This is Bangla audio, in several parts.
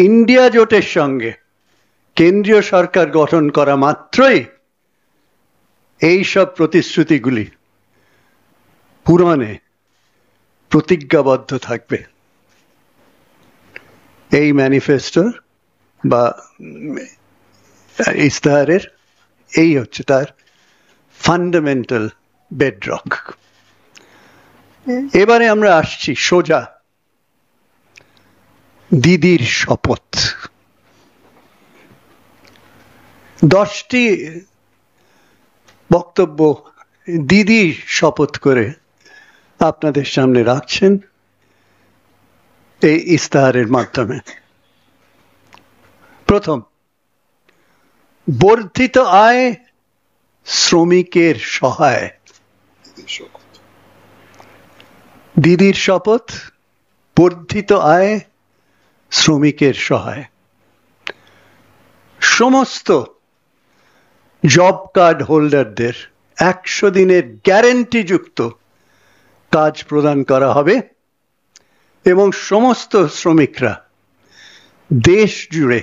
ইন্ডিয়া জোটের সঙ্গে কেন্দ্রীয় সরকার গঠন করা মাত্রই এই সব প্রতিশ্রুতিগুলি পূরণে প্রতিজ্ঞাবদ্ধ থাকবে। এই ম্যানিফেস্টোর বা ইস্তাহারের এই হচ্ছে তার ফান্ডামেন্টাল বেডরক। এবারে আমরা আসছি সোজা দিদির শপথ। 10টি বক্তব্য দিদি শপথ করে আপনাদের সামনে রাখছেন এই ইস্তাহারের মাধ্যমে। প্রথম, বর্ধিত আয় শ্রমিকের সহায়। দিদির শপথ, বর্ধিত আয় শ্রমিকের সহায়। সমস্ত জব কার্ড হোল্ডারদের 100 দিনের গ্যারেন্টি যুক্ত কাজ প্রদান করা হবে এবং সমস্ত শ্রমিকরা দেশ জুড়ে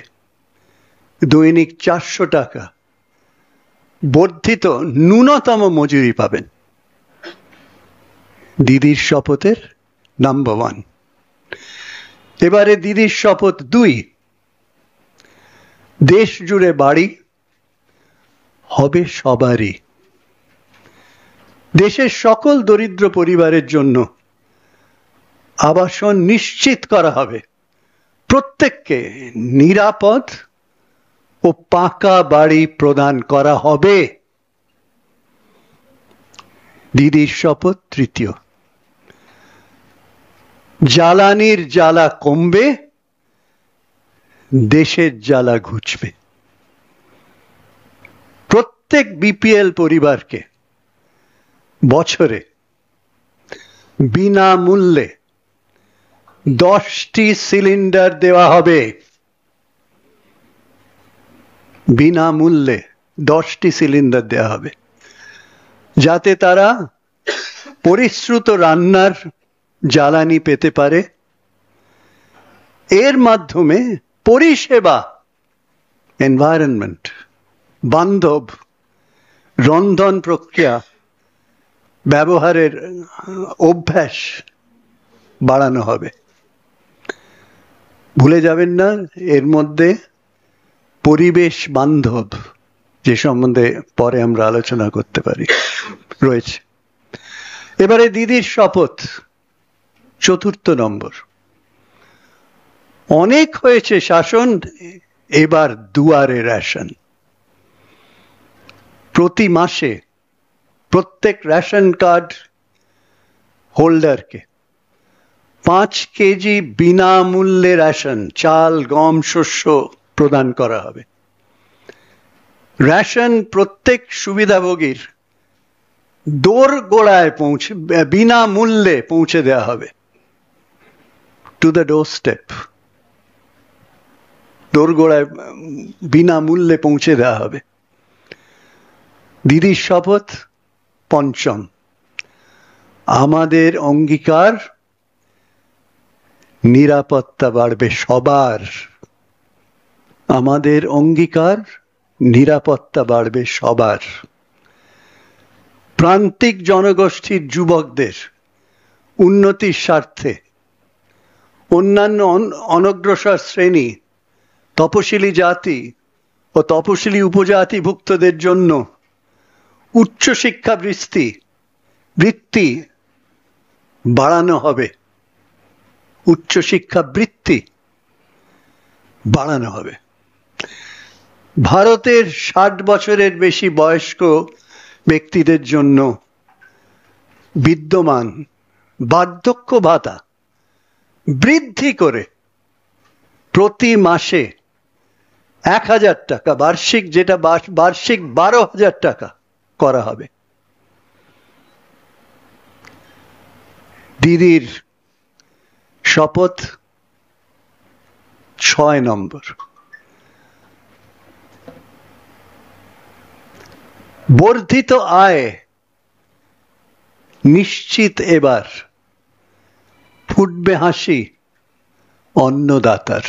দৈনিক 400 টাকা বর্ধিত ন্যূনতম মজুরি পাবেন। দিদির শপথের নাম্বার 1। এবারে দিদির শপথ 2, দেশ জুড়ে বাড়ি হবে সবারই। দেশের সকল দরিদ্র পরিবারের জন্য আবাসন নিশ্চিত করা হবে। প্রত্যেককে নিরাপদ ও পাকা বাড়ি প্রদান করা হবে। দিদির শপথ 3। জ্বালানির জ্বালা কমবে, দেশের জ্বালা ঘুচবে। প্রত্যেক বিপিএল পরিবারকে বছরে বিনামূল্যে 10টি সিলিন্ডার দেওয়া হবে। বিনামূল্যে 10টি সিলিন্ডার দেওয়া হবে, যাতে তারা পরিশ্রুত রান্নার জ্বালানি পেতে পারে। এর মাধ্যমে পরিষেবা, এনভায়রনমেন্ট বান্ধব রন্ধন প্রক্রিয়া ব্যবহারের অভ্যাস বাড়ানো হবে। ভুলে যাবেন না, এর মধ্যে পরিবেশ বান্ধব, যে সম্বন্ধে পরে আমরা আলোচনা করতে পারি, রয়েছে। এবারে দিদির শপথ 4 নম্বর। অনেক হয়েছে শাসন, এবার দুয়ারে রেশন। প্রতি মাসে প্রত্যেক রেশন কার্ড হোল্ডারকে 5 কেজি বিনামূল্যে রেশন, চাল, গম, শস্য প্রদান করা হবে। রেশন প্রত্যেক সুবিধাভোগীর দোরগোড়ায় বিনামূল্যে পৌঁছে দেওয়া হবে। টু দ্য ডোর স্টেপ, দোরগোড়ায় বিনামূল্যে পৌঁছে দেওয়া হবে। দিদির শপথ 5। আমাদের অঙ্গীকার, নিরাপত্তা বাড়বে সবার। আমাদের অঙ্গীকার, নিরাপত্তা বাড়বে সবার। প্রান্তিক জনগোষ্ঠীর যুবকদের উন্নতির স্বার্থে অন্যান্য অনগ্রসর শ্রেণী, তপশিলি জাতি ও তপশিলি উপজাতিভুক্তদের জন্য উচ্চশিক্ষা বৃত্তি বাড়ানো হবে। উচ্চশিক্ষা বৃত্তি বাড়ানো হবে। ভারতের 60 বছরের বেশি বয়স্ক ব্যক্তিদের জন্য বিদ্যমান বার্ধক্য ভাতা বৃদ্ধি করে প্রতি মাসে 1000 টাকা বার্ষিক, যেটা বার্ষিক 12,000 টাকা করা হবে। দিদির শপথ 6 নম্বর। বর্ধিত আয় নিশ্চিত, এবার ফুটবে হাসি অন্নদাতার।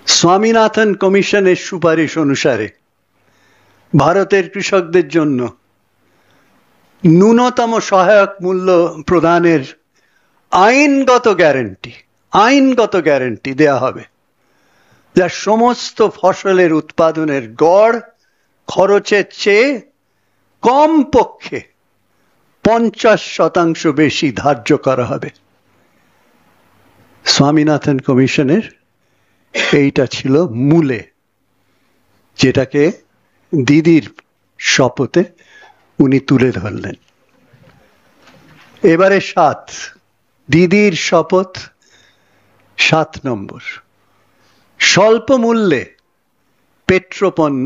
স্বামীনাথন কমিশনের সুপারিশ অনুসারে ভারতের কৃষকদের জন্য ন্যূনতম সহায়ক মূল্য প্রদানের আইনগত গ্যারান্টি দেয়া হবে, যা সমস্ত ফসলের উৎপাদনের গড় খরচের চেয়ে কমপক্ষে 50% বেশি ধার্য করা হবে। স্বামীনাথন কমিশনের এইটা ছিল মূলে, যেটাকে দিদির শপথে উনি তুলে ধরলেন। এবারে দিদির শপথ 7 নম্বর, স্বল্প মূল্যে পেট্রোপণ্য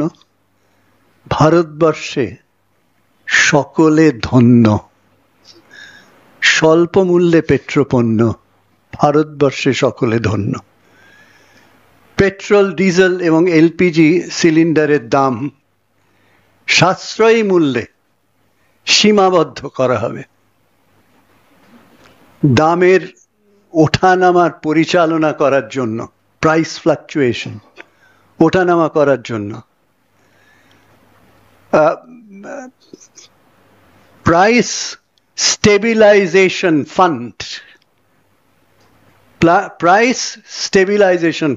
ভারতবর্ষে সকলে ধন্য। স্বল্প মূল্যে পেট্রোপণ্য ভারতবর্ষে সকলে ধন্য। পেট্রোল, ডিজেল এবং এলপিজি সিলিন্ডারের দাম সাশ্রয়ী মূল্যে সীমাবদ্ধ করা হবে। দামের ওঠানামার পরিচালনা করার জন্য, প্রাইস ফ্লাকচুয়েশন ওঠানামা করার জন্য প্রাইস স্টেবিলাইজেশন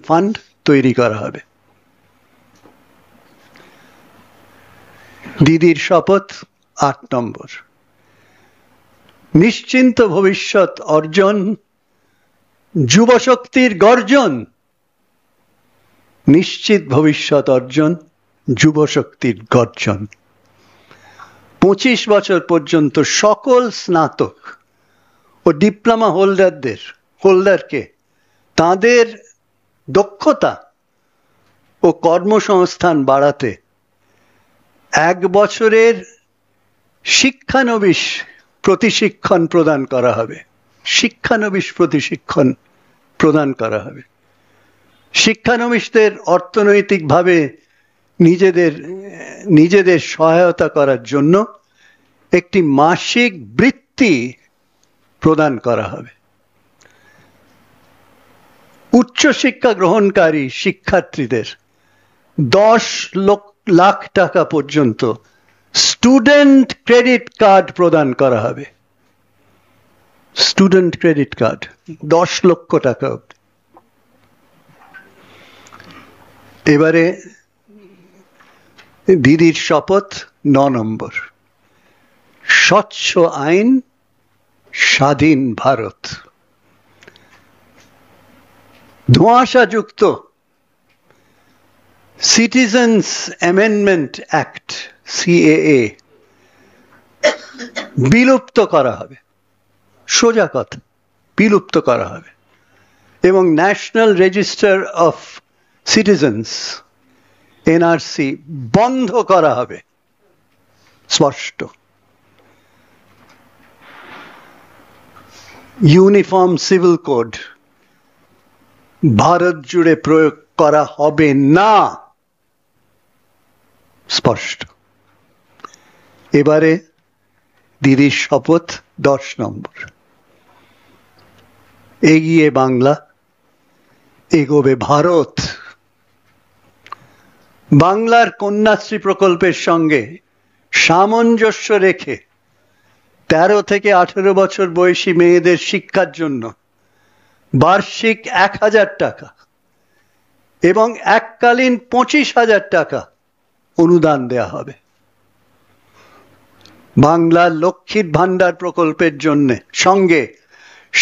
ফান্ড তৈরি করা হবে। দিদির শপথ 8 নম্বর, নিশ্চিন্ত ভবিষ্যৎ অর্জন, যুবশক্তির গর্জন। নিশ্চিত ভবিষ্যৎ অর্জন, যুবশক্তির গর্জন। 25 বছর পর্যন্ত সকল স্নাতক ও ডিপ্লোমা হোল্ডারকে তাদের দক্ষতা ও কর্মসংস্থান বাড়াতে 1 বছরের শিক্ষানবিশ প্রতিশিক্ষণ প্রদান করা হবে। শিক্ষানবিশদের অর্থনৈতিকভাবে নিজেদের সহায়তা করার জন্য একটি মাসিক বৃত্তি প্রদান করা হবে। উচ্চশিক্ষা গ্রহণকারী শিক্ষার্থীদের 10 লাখ টাকা পর্যন্ত স্টুডেন্ট ক্রেডিট কার্ড প্রদান করা হবে। স্টুডেন্ট ক্রেডিট কার্ড 10 লক্ষ টাকা অবধি। এবারে দিদির শপথ 9 নম্বর, স্বচ্ছ আইন, স্বাধীন ভারত। ধোঁয়াশাযুক্ত সিটিজেন্স অ্যামেন্ডমেন্ট অ্যাক্ট CAA বিলুপ্ত করা হবে। সোজা কথা, বিলুপ্ত করা হবে। এবং national register of citizens NRC বন্ধ করা হবে। স্পষ্ট। ইউনিফর্ম সিভিল কোড ভারত জুড়ে প্রয়োগ করা হবে না। স্পষ্ট। এবারে দিদির শপথ 10 নম্বর, এগিয়ে বাংলা, এগোবে ভারত। বাংলার কন্যাশ্রী প্রকল্পের সঙ্গে সামঞ্জস্য রেখে 13 থেকে 18 বছর বয়সী মেয়েদের শিক্ষার জন্য বার্ষিক 1000 টাকা এবং এককালীন 25,000 টাকা অনুদান দেয়া হবে। বাংলা লক্ষ্মীর ভান্ডার প্রকল্পের সঙ্গে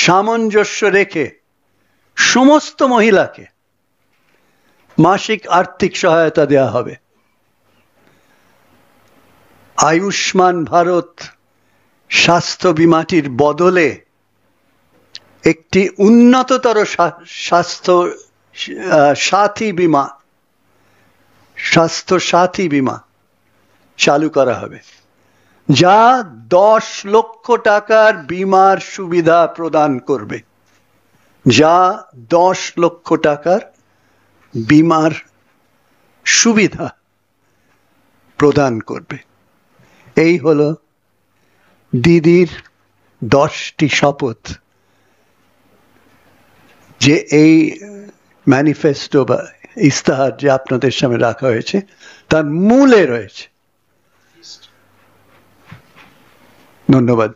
সামঞ্জস্য রেখে সমস্ত মহিলাকে মাসিক আর্থিক সহায়তা দেয়া হবে। আয়ুষ্মান ভারত স্বাস্থ্য বিমাটির বদলে একটি উন্নততর স্বাস্থ্য সাথী বীমা চালু করা হবে, যা 10 লক্ষ টাকার বীমার সুবিধা প্রদান করবে। যা 10 লক্ষ টাকার বীমার সুবিধা প্রদান করবে। এই হলো দিদির 10টি শপথ, যে এই ম্যানিফেস্টো বা ইস্তাহার যে আপনাদের সামনে রাখা হয়েছে তার মূলে রয়েছে। ধন্যবাদ।